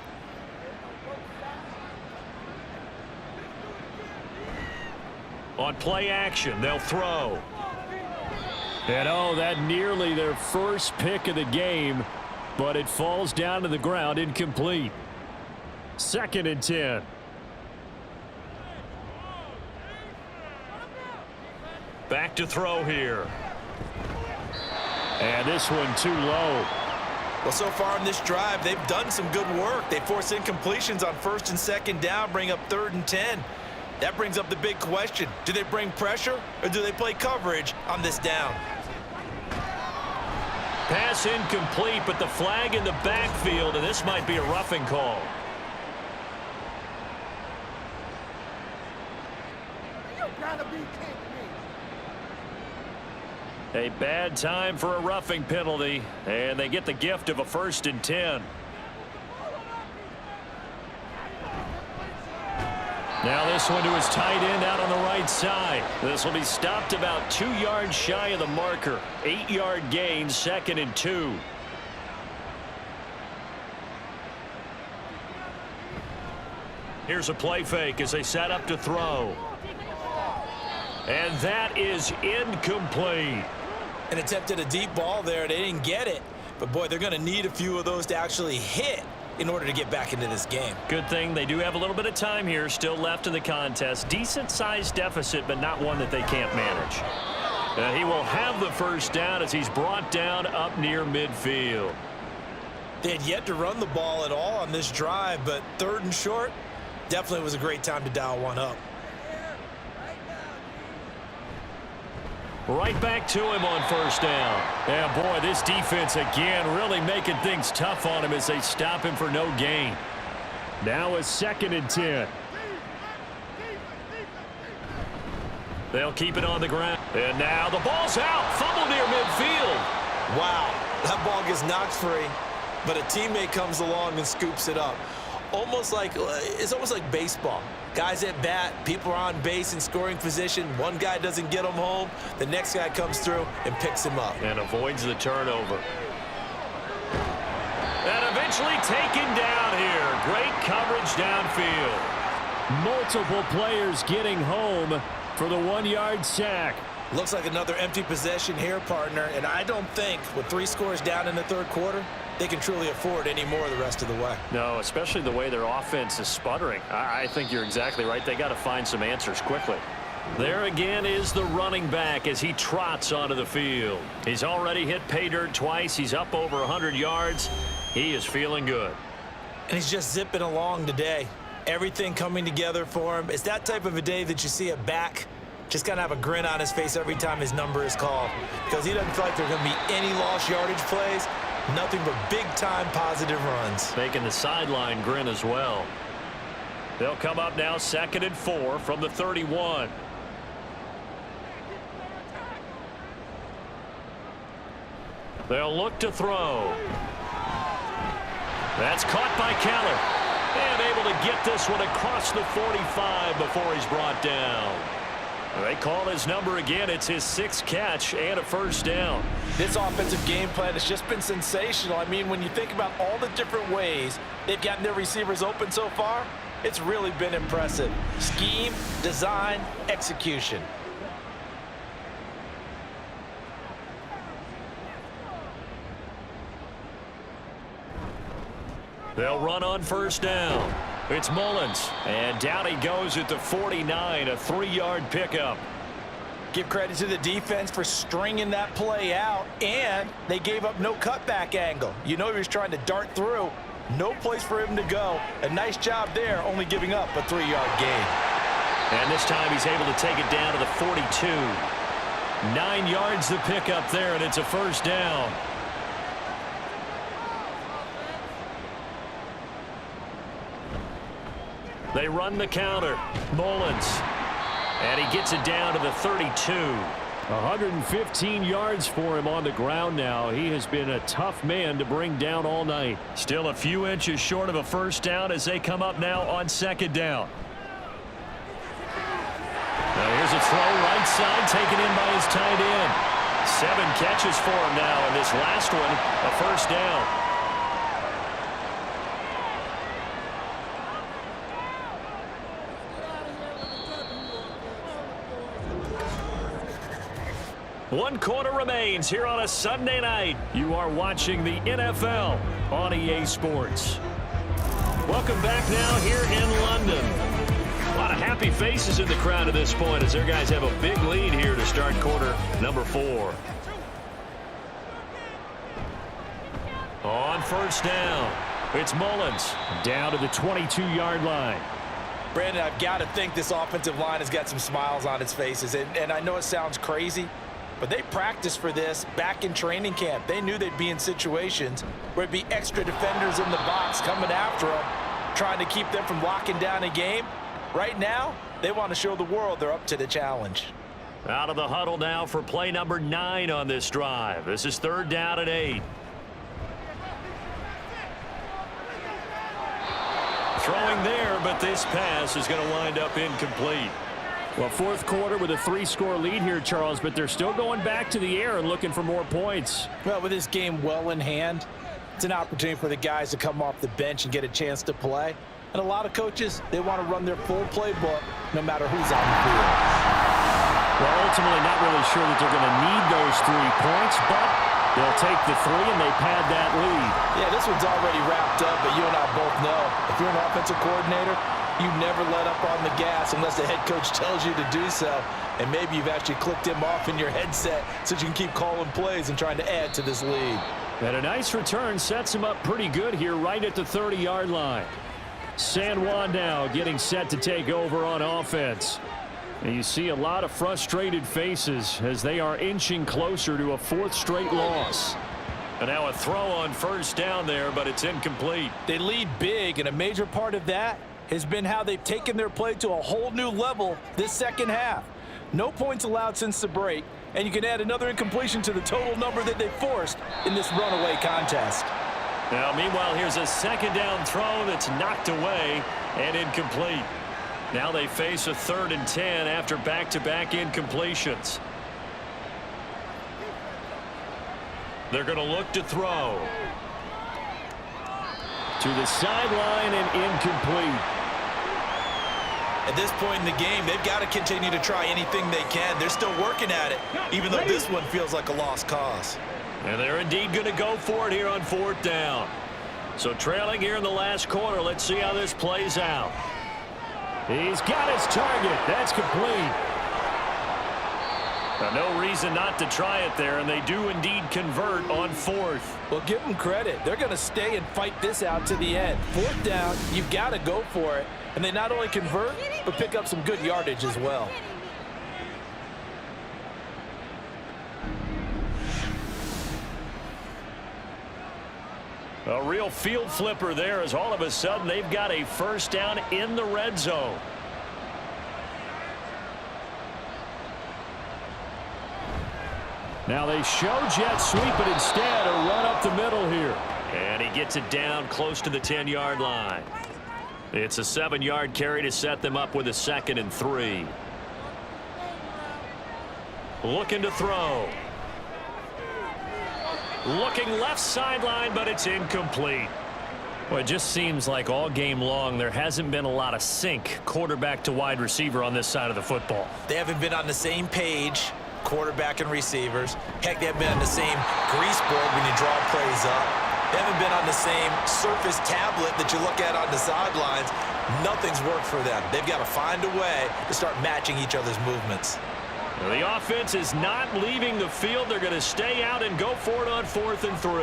On play action, they'll throw. And oh, that nearly their first pick of the game, but it falls down to the ground incomplete. 2nd and 10. Back to throw here. And this one too low. Well, so far in this drive, they've done some good work. They force incompletions on 1st and 2nd down, bring up 3rd and 10. That brings up the big question. Do they bring pressure or do they play coverage on this down? Pass incomplete, but the flag in the backfield, and this might be a roughing call. A bad time for a roughing penalty, and they get the gift of a 1st and 10. Now this one to his tight end out on the right side. This will be stopped about 2 yards shy of the marker. 8-yard gain, 2nd and 2. Here's a play fake as they set up to throw. And that is incomplete. And attempted a deep ball there. They didn't get it. But, boy, they're going to need a few of those to actually hit in order to get back into this game. Good thing they do have a little bit of time here still left in the contest. Decent-sized deficit, but not one that they can't manage. He will have the 1st down as he's brought down up near midfield. They had yet to run the ball at all on this drive, but 3rd and short definitely was a great time to dial one up. Right back to him on 1st down. And boy, this defense again really making things tough on him as they stop him for no gain. Now a 2nd and 10. They'll keep it on the ground. And now the ball's out. Fumble near midfield. Wow, that ball gets knocked free, but a teammate comes along and scoops it up. It's almost like baseball. Guys at bat, people are on base in scoring position. One guy doesn't get him home. The next guy comes through and picks him up. And avoids the turnover. And eventually taken down here. Great coverage downfield. Multiple players getting home for the 1-yard sack. Looks like another empty possession here, partner. And I don't think with 3 scores down in the 3rd quarter, they can truly afford any more the rest of the way. No, especially the way their offense is sputtering. I think you're exactly right. They got to find some answers quickly. There again is the running back as he trots onto the field. He's already hit pay dirt twice. He's up over 100 yards. He is feeling good. And he's just zipping along today. Everything coming together for him. It's that type of a day that you see a back just kind of have a grin on his face every time his number is called, because he doesn't feel like there are going to be any lost yardage plays. Nothing but big-time positive runs. Making the sideline grin as well. They'll come up now 2nd and 4 from the 31. They'll look to throw. That's caught by Keller. And able to get this one across the 45 before he's brought down. They call his number again. It's his 6th catch and a first down. This offensive game plan has just been sensational. I mean, when you think about all the different ways they've gotten their receivers open so far, it's really been impressive. Scheme, design, execution. They'll run on first down. It's Mullins, and down he goes at the 49, a 3-yard pickup. Give credit to the defense for stringing that play out, and they gave up no cutback angle. You know he was trying to dart through. No place for him to go. A nice job there, only giving up a 3-yard gain. And this time he's able to take it down to the 42. 9 yards the pickup there, and it's a first down. They run the counter. Mullins. And he gets it down to the 32. 115 yards for him on the ground now. He has been a tough man to bring down all night. Still a few inches short of a first down as they come up now on 2nd down. Now here's a throw right side taken in by his tight end. 7 catches for him now, and this last one a first down. One quarter remains here on a Sunday night. You are watching the NFL on EA Sports. Welcome back now here in London. A lot of happy faces in the crowd at this point as their guys have a big lead here to start quarter number 4. On first down, it's Mullins down to the 22-yard line. Brandon, I've got to think this offensive line has got some smiles on its faces. And I know it sounds crazy, but they practiced for this back in training camp. They knew they'd be in situations where it'd be extra defenders in the box coming after them, trying to keep them from locking down a game. Right now, they want to show the world they're up to the challenge. Out of the huddle now for play number 9 on this drive. This is 3rd down and 8. Throwing there, but this pass is going to wind up incomplete. Well, 4th quarter with a 3-score lead here, Charles, but they're still going back to the air and looking for more points. Well, with this game well in hand, it's an opportunity for the guys to come off the bench and get a chance to play. And a lot of coaches, they want to run their full playbook no matter who's on the field. Well, ultimately not really sure that they're going to need those 3 points, but they'll take the 3 and they pad that lead. Yeah, this one's already wrapped up, but you and I both know if you're an offensive coordinator, you never let up on the gas unless the head coach tells you to do so. And maybe you've actually clicked him off in your headset so you can keep calling plays and trying to add to this lead. And a nice return sets him up pretty good here right at the 30-yard line. San Juan now getting set to take over on offense. And you see a lot of frustrated faces as they are inching closer to a 4th straight loss. And now a throw on first down there, but it's incomplete. They lead big, and a major part of that has been how they've taken their play to a whole new level this second half. No points allowed since the break, and you can add another incompletion to the total number that they forced in this runaway contest. Now, meanwhile, here's a 2nd down throw that's knocked away and incomplete. Now they face a 3rd and 10 after back-to-back incompletions. They're going to look to throw. To the sideline and incomplete. At this point in the game, they've got to continue to try anything they can. They're still working at it, even though this one feels like a lost cause. And they're indeed going to go for it here on 4th down. So trailing here in the last quarter, let's see how this plays out. He's got his target. That's complete. No reason not to try it there, and they do indeed convert on 4th. Well, give them credit. They're going to stay and fight this out to the end. 4th down, you've got to go for it. And they not only convert, but pick up some good yardage as well. A real field flipper there, as all of a sudden they've got a first down in the red zone. Now they show jet sweep, but instead a run up the middle here. And he gets it down close to the 10-yard line. It's a 7-yard carry to set them up with a 2nd and 3. Looking to throw. Looking left sideline, but it's incomplete. Well, it just seems like all game long there hasn't been a lot of sync quarterback to wide receiver on this side of the football. They haven't been on the same page, quarterback and receivers. Heck, they haven't been on the same grease board when you draw plays up. They haven't been on the same Surface tablet that you look at on the sidelines. Nothing's worked for them. They've got to find a way to start matching each other's movements. The offense is not leaving the field. They're going to stay out and go for it on 4th and 3.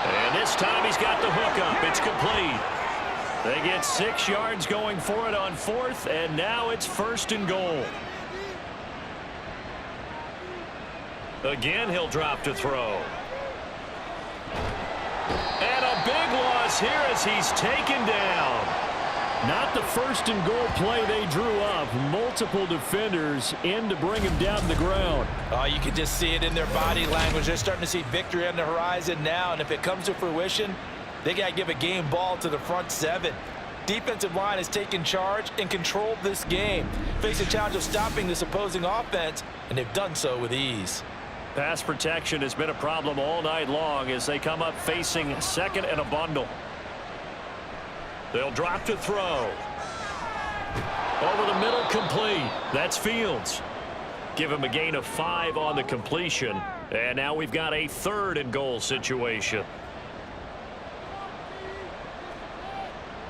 And this time he's got the hook up. It's complete. They get 6 yards going for it on 4th, and now it's 1st and goal. Again, he'll drop to throw. And a big loss here as he's taken down. Not the 1st and goal play they drew up. Multiple defenders in to bring him down to the ground. Oh, you can just see it in their body language. They're starting to see victory on the horizon now, and if it comes to fruition, they got to give a game ball to the front 7. Defensive line has taken charge and controlled this game. Face a challenge of stopping this opposing offense, and they've done so with ease. Pass protection has been a problem all night long as they come up facing 2nd and a bundle. They'll drop to throw. Over the middle, complete. That's Fields. Give him a gain of 5 on the completion. And now we've got a 3rd and goal situation.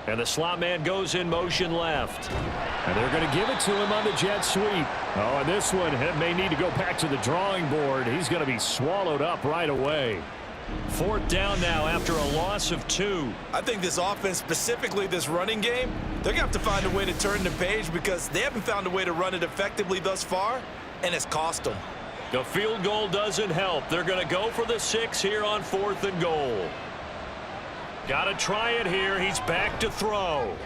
And the slot man goes in motion left. And they're going to give it to him on the jet sweep. Oh, and this one may need to go back to the drawing board. He's going to be swallowed up right away. 4th down now after a loss of 2. I think this offense, specifically this running game, they're going to have to find a way to turn the page because they haven't found a way to run it effectively thus far, and it's cost them. The field goal doesn't help. They're going to go for the 6 here on 4th and goal. Got to try it here. He's back to throw.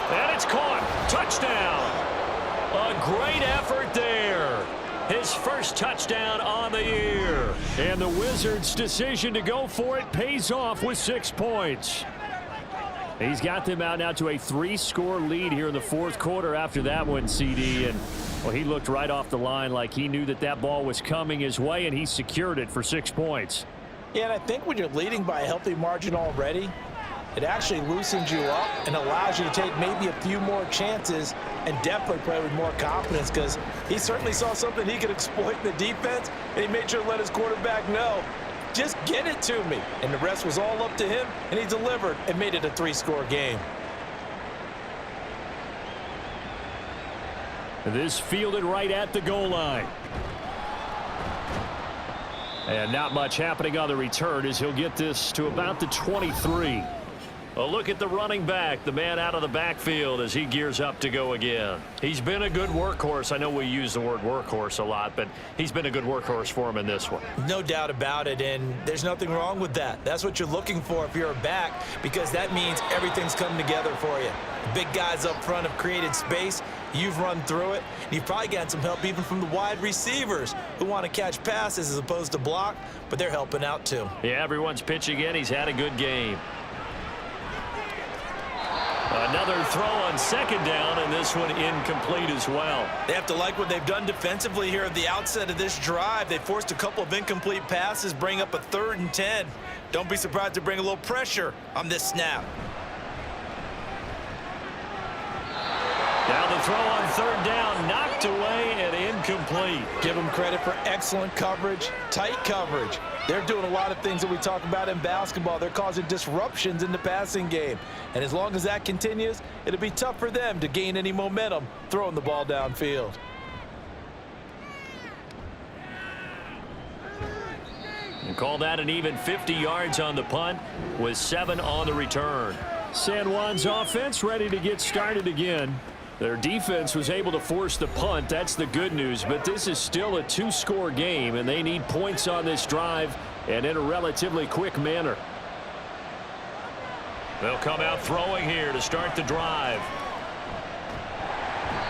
And it's caught. Touchdown. A great effort there. His first touchdown on the year. And the Wizards' decision to go for it pays off with 6 points. He's got them out now to a 3-score lead here in the 4th quarter after that one, CD. And, well, he looked right off the line like he knew that that ball was coming his way, and he secured it for 6 points. Yeah, and I think when you're leading by a healthy margin already, it actually loosens you up and allows you to take maybe a few more chances and definitely play with more confidence because he certainly saw something he could exploit in the defense, and he made sure to let his quarterback know, just get it to me. And the rest was all up to him, and he delivered and made it a 3-score game. This fielded right at the goal line. And not much happening on the return as he'll get this to about the 23. A look at the running back, the man out of the backfield as he gears up to go again. He's been a good workhorse. I know we use the word workhorse a lot, but he's been a good workhorse for him in this one. No doubt about it, and there's nothing wrong with that. That's what you're looking for if you're a back, because that means everything's coming together for you. The big guys up front have created space. You've run through it. You've probably got some help even from the wide receivers who want to catch passes as opposed to block, but they're helping out too. Yeah, everyone's pitching in. He's had a good game. Another throw on 2nd down, and this one incomplete as well. They have to like what they've done defensively here at the outset of this drive. They forced a couple of incomplete passes, bring up a 3rd and 10. Don't be surprised to bring a little pressure on this snap. Now the throw on 3rd down, knocked away and incomplete. Give them credit for excellent coverage, tight coverage. They're doing a lot of things that we talk about in basketball. They're causing disruptions in the passing game. And as long as that continues, it'll be tough for them to gain any momentum throwing the ball downfield. Call that an even 50 yards on the punt with 7 on the return. San Juan's offense ready to get started again. Their defense was able to force the punt. That's the good news. But this is still a 2-score game, and they need points on this drive and in a relatively quick manner. They'll come out throwing here to start the drive.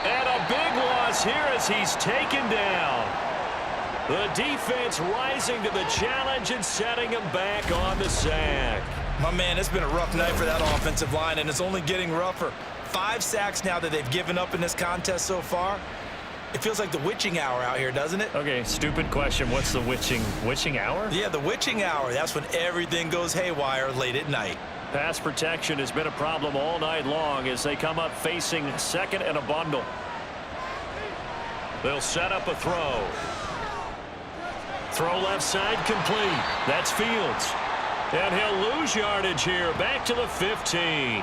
And a big loss here as he's taken down. The defense rising to the challenge and setting him back on the sack. My man, it's been a rough night for that offensive line, and it's only getting rougher. 5 sacks now that they've given up in this contest so far. It feels like the witching hour out here, doesn't it? Okay, stupid question. What's the witching hour? Yeah, the witching hour. That's when everything goes haywire late at night. Pass protection has been a problem all night long as they come up facing second and a bundle. They'll set up a throw. Throw left side complete. That's Fields. And he'll lose yardage here. Back to the 15.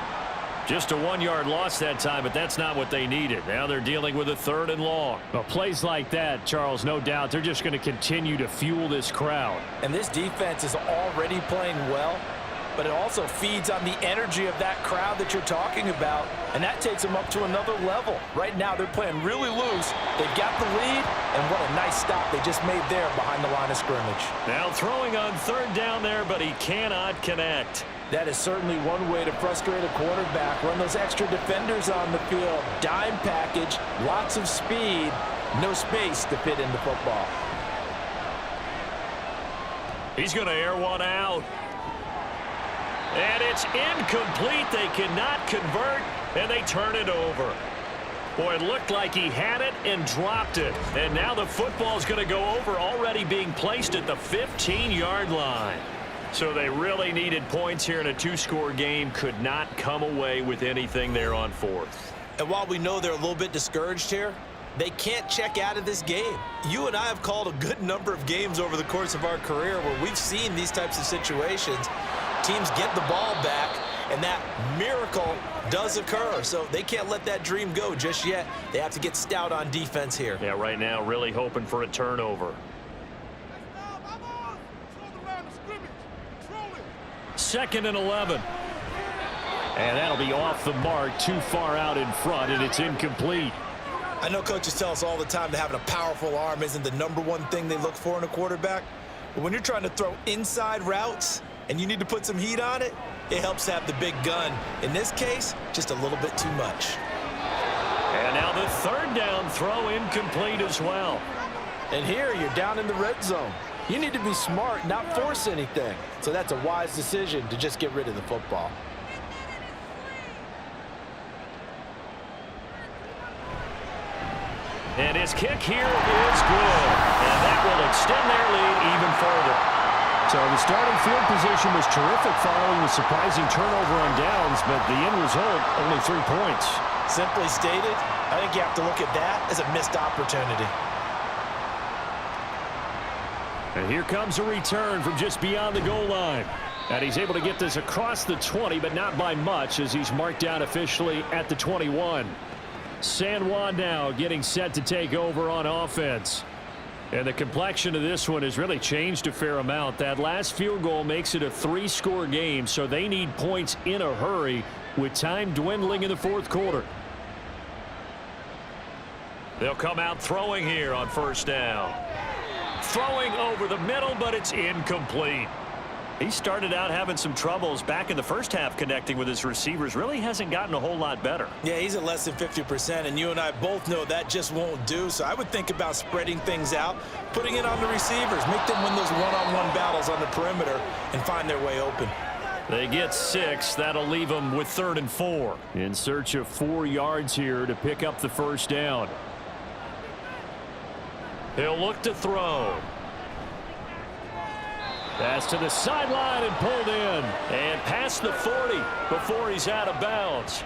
Just a 1-yard loss that time, but that's not what they needed. Now they're dealing with a 3rd and long. Well, plays like that, Charles, no doubt, they're just going to continue to fuel this crowd. And this defense is already playing well, but it also feeds on the energy of that crowd that you're talking about, and that takes them up to another level. Right now, they're playing really loose. They've got the lead, and what a nice stop they just made there behind the line of scrimmage. Now throwing on 3rd down there, but he cannot connect. That is certainly one way to frustrate a quarterback. Run those extra defenders on the field. Dime package, lots of speed, no space to fit into football. He's going to air one out. And it's incomplete. They cannot convert, and they turn it over. Boy, it looked like he had it and dropped it. And now the football's going to go over, already being placed at the 15-yard line. So they really needed points here in a 2-score game. Could not come away with anything there on 4th. And while we know they're a little bit discouraged here, they can't check out of this game. You and I have called a good number of games over the course of our career where we've seen these types of situations. Teams get the ball back, and that miracle does occur. So they can't let that dream go just yet. They have to get stout on defense here. Yeah, right now really hoping for a turnover. 2nd and 11. And that'll be off the mark, too far out in front, and it's incomplete. I know coaches tell us all the time that having a powerful arm isn't the #1 thing they look for in a quarterback. But when you're trying to throw inside routes and you need to put some heat on it, it helps have the big gun. In this case, just a little bit too much. And now the 3rd down throw incomplete as well. And here you're down in the red zone. You need to be smart, not force anything. So that's a wise decision to just get rid of the football. And his kick here is good. And that will extend their lead even further. So the starting field position was terrific following the surprising turnover on downs, but the end result, only 3 points. Simply stated, I think you have to look at that as a missed opportunity. And here comes a return from just beyond the goal line. And he's able to get this across the 20, but not by much, as he's marked down officially at the 21. San Juan now getting set to take over on offense. And the complexion of this one has really changed a fair amount. That last field goal makes it a 3-score game, so they need points in a hurry with time dwindling in the 4th quarter. They'll come out throwing here on 1st down. Throwing over the middle, but it's incomplete. He started out having some troubles back in the first half connecting with his receivers. Really hasn't gotten a whole lot better. Yeah, he's at less than 50%, and you and I both know that just won't do. So I would think about spreading things out, putting it on the receivers, make them win those one-on-one battles on the perimeter and find their way open. They get 6. That'll leave them with 3rd and 4. In search of 4 yards here to pick up the 1st down. He'll look to throw. Pass to the sideline and pulled in. And past the 40 before he's out of bounds.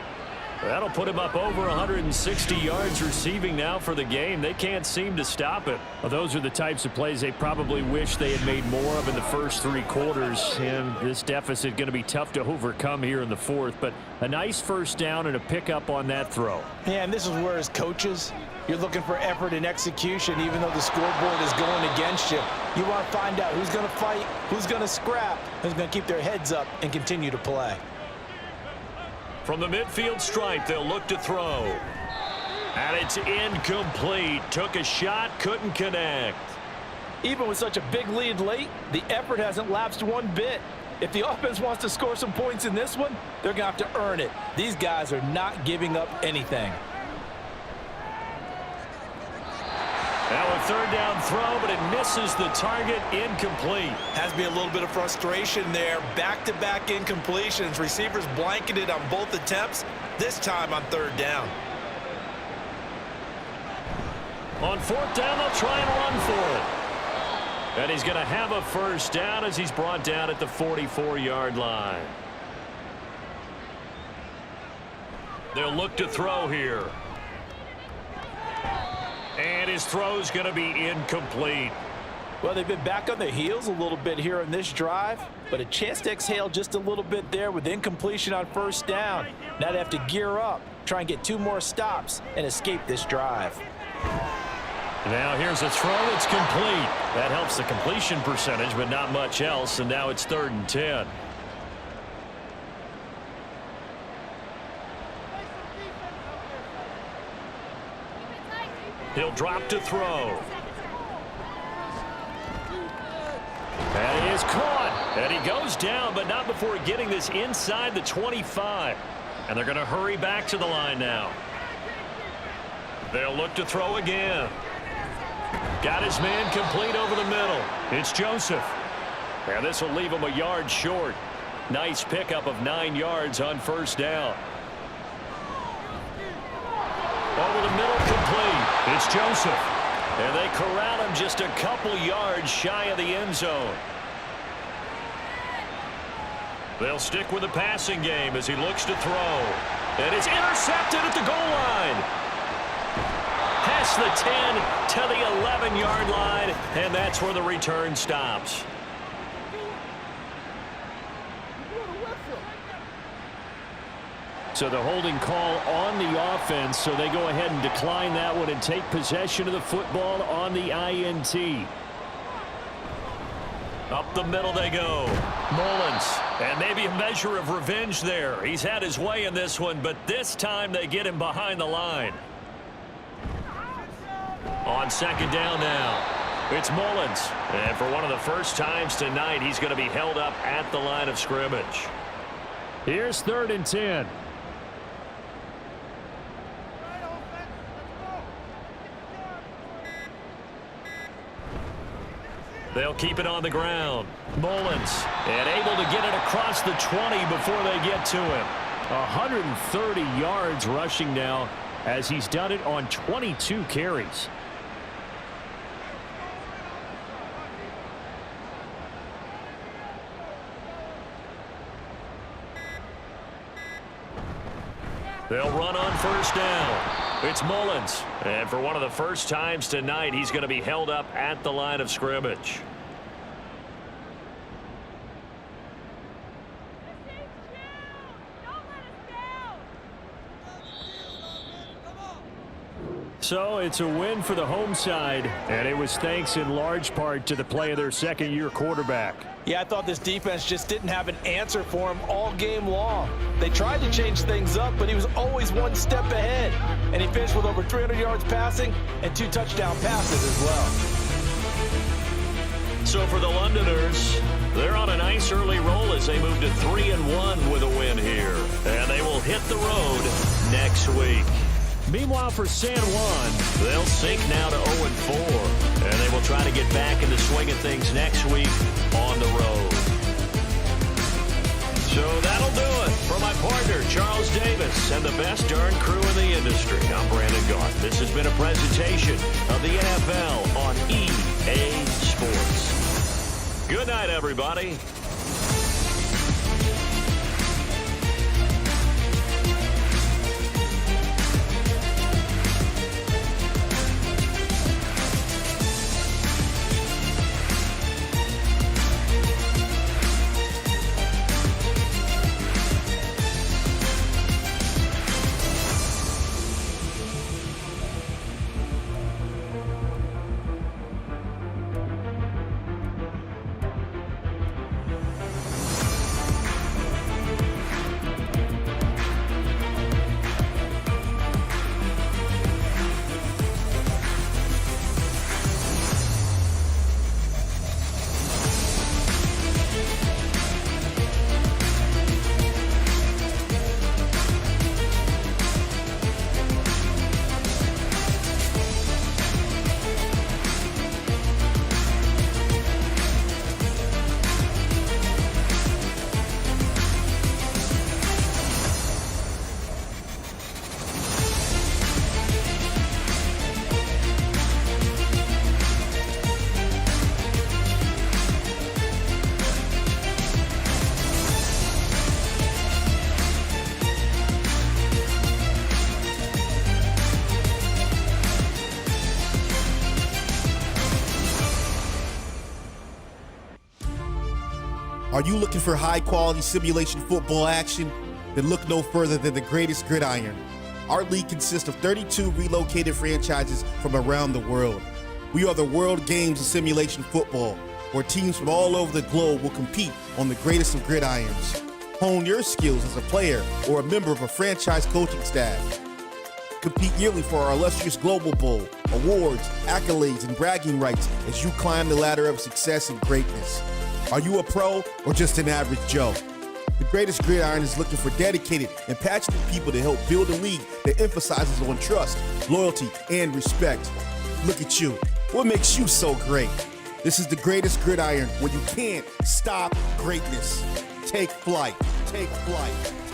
That'll put him up over 160 yards receiving now for the game. They can't seem to stop it. Well, those are the types of plays they probably wish they had made more of in the first 3 quarters. And this deficit going to be tough to overcome here in the 4th. But a nice 1st down and a pickup on that throw. Yeah, and this is where as coaches, You're looking for effort and execution, even though the scoreboard is going against you. You want to find out who's going to fight, who's going to scrap, who's going to keep their heads up and continue to play. From the midfield stripe, they'll look to throw. And it's incomplete. Took a shot, couldn't connect. Even with such a big lead late, the effort hasn't lapsed one bit. If the offense wants to score some points in this one, they're going to have to earn it. These guys are not giving up anything. Now a third down throw, but it misses the target, incomplete. Has to be a little bit of frustration there. Back-to-back incompletions. Receivers blanketed on both attempts, this time on third down. On fourth down, they'll try and run for it. And he's going to have a first down as he's brought down at the 44-yard line. They'll look to throw here. And his throw's going to be incomplete. Well, they've been back on their heels a little bit here in this drive, but a chance to exhale just a little bit there with incompletion on first down. Now they have to gear up, try and get 2 more stops, and escape this drive. Now here's a throw. It's complete. That helps the completion percentage, but not much else, and now it's 3rd and 10. He'll drop to throw. That is caught. And he goes down, but not before getting this inside the 25. And they're going to hurry back to the line now. They'll look to throw again. Got his man complete over the middle. It's Joseph. And this will leave him a yard short. Nice pickup of 9 yards on first down. Over the middle, complete. It's Joseph. And they corral him just a couple yards shy of the end zone. They'll stick with the passing game as he looks to throw. And it's intercepted at the goal line. Past the 10 to the 11-yard line, and that's where the return stops. So the holding call on the offense, so they go ahead and decline that one and take possession of the football on the INT. Up the middle they go. Mullins, and maybe a measure of revenge there. He's had his way in this one, but this time they get him behind the line. On second down now, it's Mullins. And for one of the first times tonight, he's going to be held up at the line of scrimmage. Here's 3rd and 10. They'll keep it on the ground. Mullins, and able to get it across the 20 before they get to him. 130 yards rushing now as he's done it on 22 carries. They'll run on first down. It's Mullins. And for one of the first times tonight, he's going to be held up at the line of scrimmage. So it's a win for the home side, and it was thanks in large part to the play of their second-year quarterback. Yeah, I thought this defense just didn't have an answer for him all game long. They tried to change things up, but he was always one step ahead. And he finished with over 300 yards passing and 2 touchdown passes as well. So for the Londoners, they're on a nice early roll as they move to 3-1 with a win here. And they will hit the road next week. Meanwhile, for San Juan, they'll sink now to 0-4. And they will try to get back in the swing of things next week on the road. So that'll do it. For my partner, Charles Davis, and the best darn crew in the industry, I'm Brandon Gaunt. This has been a presentation of the NFL on EA Sports. Good night, everybody. Are you looking for high-quality simulation football action? Then look no further than the greatest gridiron. Our league consists of 32 relocated franchises from around the world. We are the World Games of Simulation Football, where teams from all over the globe will compete on the greatest of gridirons. Hone your skills as a player or a member of a franchise coaching staff. Compete yearly for our illustrious Global Bowl, awards, accolades, and bragging rights as you climb the ladder of success and greatness. Are you a pro or just an average Joe? The Greatest Gridiron is looking for dedicated and passionate people to help build a league that emphasizes on trust, loyalty, and respect. Look at you. What makes you so great? This is the Greatest Gridiron, where you can't stop greatness. Take flight. Take flight.